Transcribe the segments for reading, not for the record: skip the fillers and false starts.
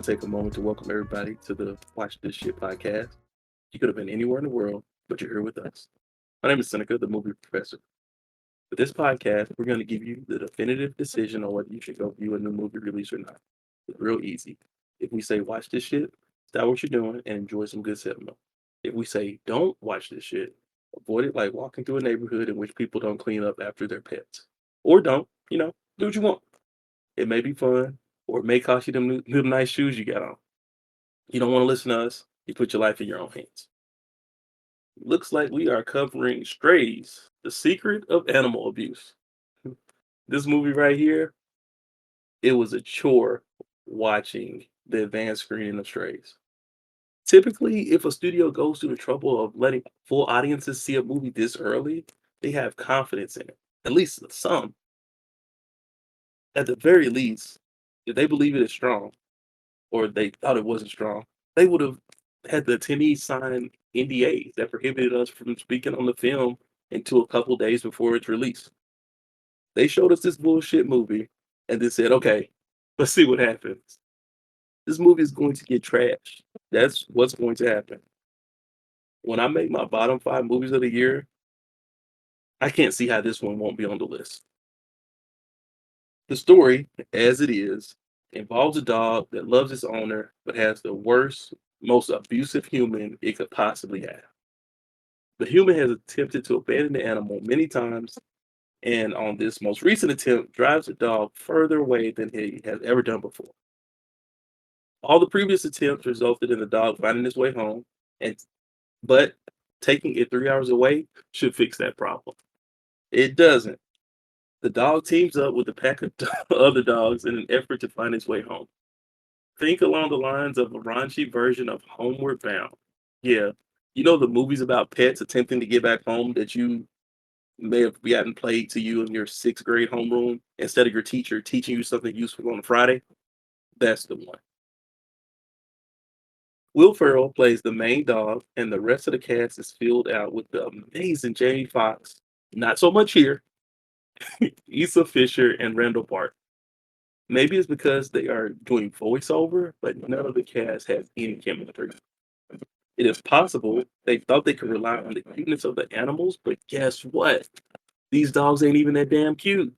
to take a moment to welcome everybody to the Watch This Shit podcast. You could have been anywhere in the world, but you're here with us. My name is Seneca, the movie professor. With this podcast, we're going to give you the definitive decision on whether you should go view a new movie release or not. It's real easy. If we say watch this shit, stop what you're doing and enjoy some good cinema. If we say don't watch this shit, avoid it like walking through a neighborhood in which people don't clean up after their pets. Or don't, do what you want. It may be fun, or it may cost you them nice shoes you got on. You don't want to listen to us. You put your life in your own hands. Looks like we are covering Strays, the secret of animal abuse. This movie right here, it was a chore watching the advanced screening of Strays. Typically, if a studio goes through the trouble of letting full audiences see a movie this early, they have confidence in it. At least some. At the very least, if they believe it is strong, or they thought it wasn't strong, they would have had the attendees sign NDAs that prohibited us from speaking on the film until a couple days before its release. They showed us this bullshit movie and then said, okay, let's see what happens. This movie is going to get trashed. That's what's going to happen. When I make my bottom five movies of the year, I can't see how this one won't be on the list. The story, as it is, involves a dog that loves its owner but has the worst, most abusive human it could possibly have. The human has attempted to abandon the animal many times, and on this most recent attempt, drives the dog further away than he has ever done before. All the previous attempts resulted in the dog finding its way home, and but taking it 3 hours away should fix that problem. It doesn't. The dog teams up with a pack of other dogs in an effort to find its way home. Think along the lines of a raunchy version of Homeward Bound. Yeah, the movies about pets attempting to get back home that you may have gotten played to you in your sixth grade homeroom instead of your teacher teaching you something useful on a Friday? That's the one. Will Ferrell plays the main dog, and the rest of the cast is filled out with the amazing Jamie Foxx. Not so much here, Issa Fisher, and Randall Park. Maybe it's because they are doing voiceover, but none of the cast has any chemistry. It is possible they thought they could rely on the cuteness of the animals, but guess what? These dogs ain't even that damn cute.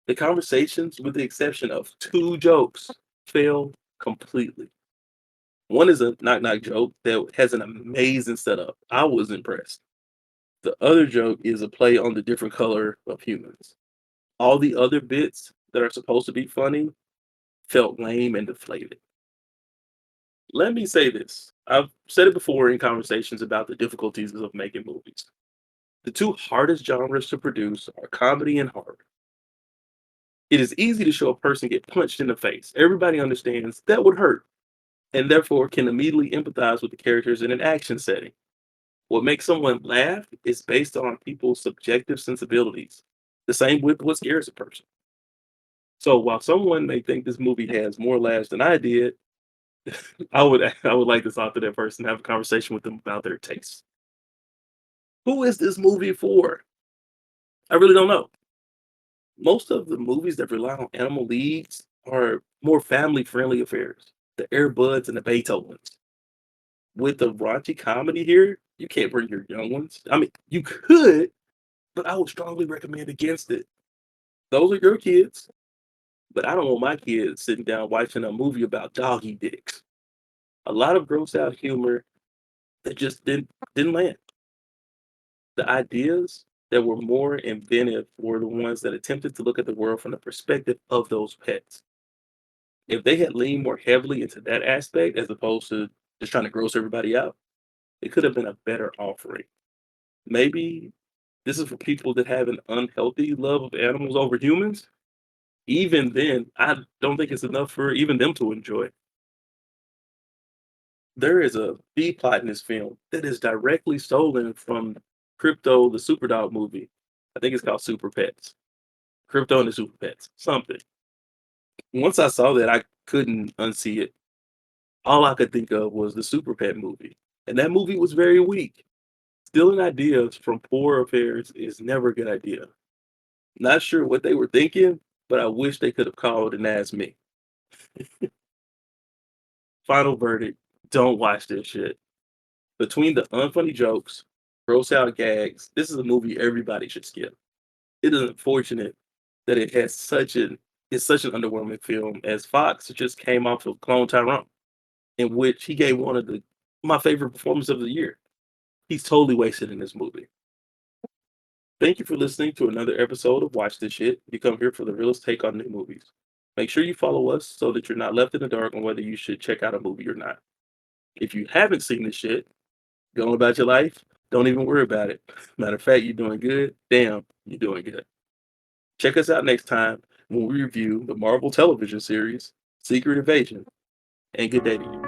The conversations, with the exception of two jokes, fail completely. One is a knock knock joke that has an amazing setup. I was impressed. The other joke is a play on the different color of humans. All the other bits that are supposed to be funny felt lame and deflated. Let me say this. I've said it before in conversations about the difficulties of making movies. The two hardest genres to produce are comedy and horror. It is easy to show a person get punched in the face. Everybody understands that would hurt and therefore can immediately empathize with the characters in an action setting. What makes someone laugh is based on people's subjective sensibilities. The same with what scares a person. So while someone may think this movie has more laughs than I did, I would like to talk to that person, have a conversation with them about their tastes. Who is this movie for? I really don't know. Most of the movies that rely on animal leads are more family friendly affairs. The Air Buds and the Beethovens. With the raunchy comedy here, you can't bring your young ones. I mean, you could, but I would strongly recommend against it. Those are your kids, but I don't want my kids sitting down watching a movie about doggy dicks. A lot of gross out humor that just didn't land. The ideas that were more inventive were the ones that attempted to look at the world from the perspective of those pets. If they had leaned more heavily into that aspect as opposed to just trying to gross everybody out, it could have been a better offering. Maybe this is for people that have an unhealthy love of animals over humans. Even then, I don't think it's enough for even them to enjoy. There is a B plot in this film that is directly stolen from Crypto the Superdog movie. I think it's called Super Pets. Crypto and the Super Pets. Something. Once I saw that, I couldn't unsee it. All I could think of was the Super Pet movie. And that movie was very weak. Stealing ideas from poor affairs is never a good idea. Not sure what they were thinking, but I wish they could have called and asked me. Final verdict, don't watch this shit. Between the unfunny jokes, gross out gags, this is a movie everybody should skip. It is unfortunate that it's such an underwhelming film as Fox just came off of Clone Tyrone, in which he gave one of the my favorite performance of the year. He's totally wasted in this movie. Thank you for listening to another episode of Watch This Shit. You come here for the realest take on new movies. Make sure you follow us so that you're not left in the dark on whether you should check out a movie or not. If you haven't seen this shit, go on about your life. Don't even worry about it. Matter of fact, you're doing good. Damn, you're doing good. Check us out next time when we review the Marvel television series, Secret Invasion. And good day to you.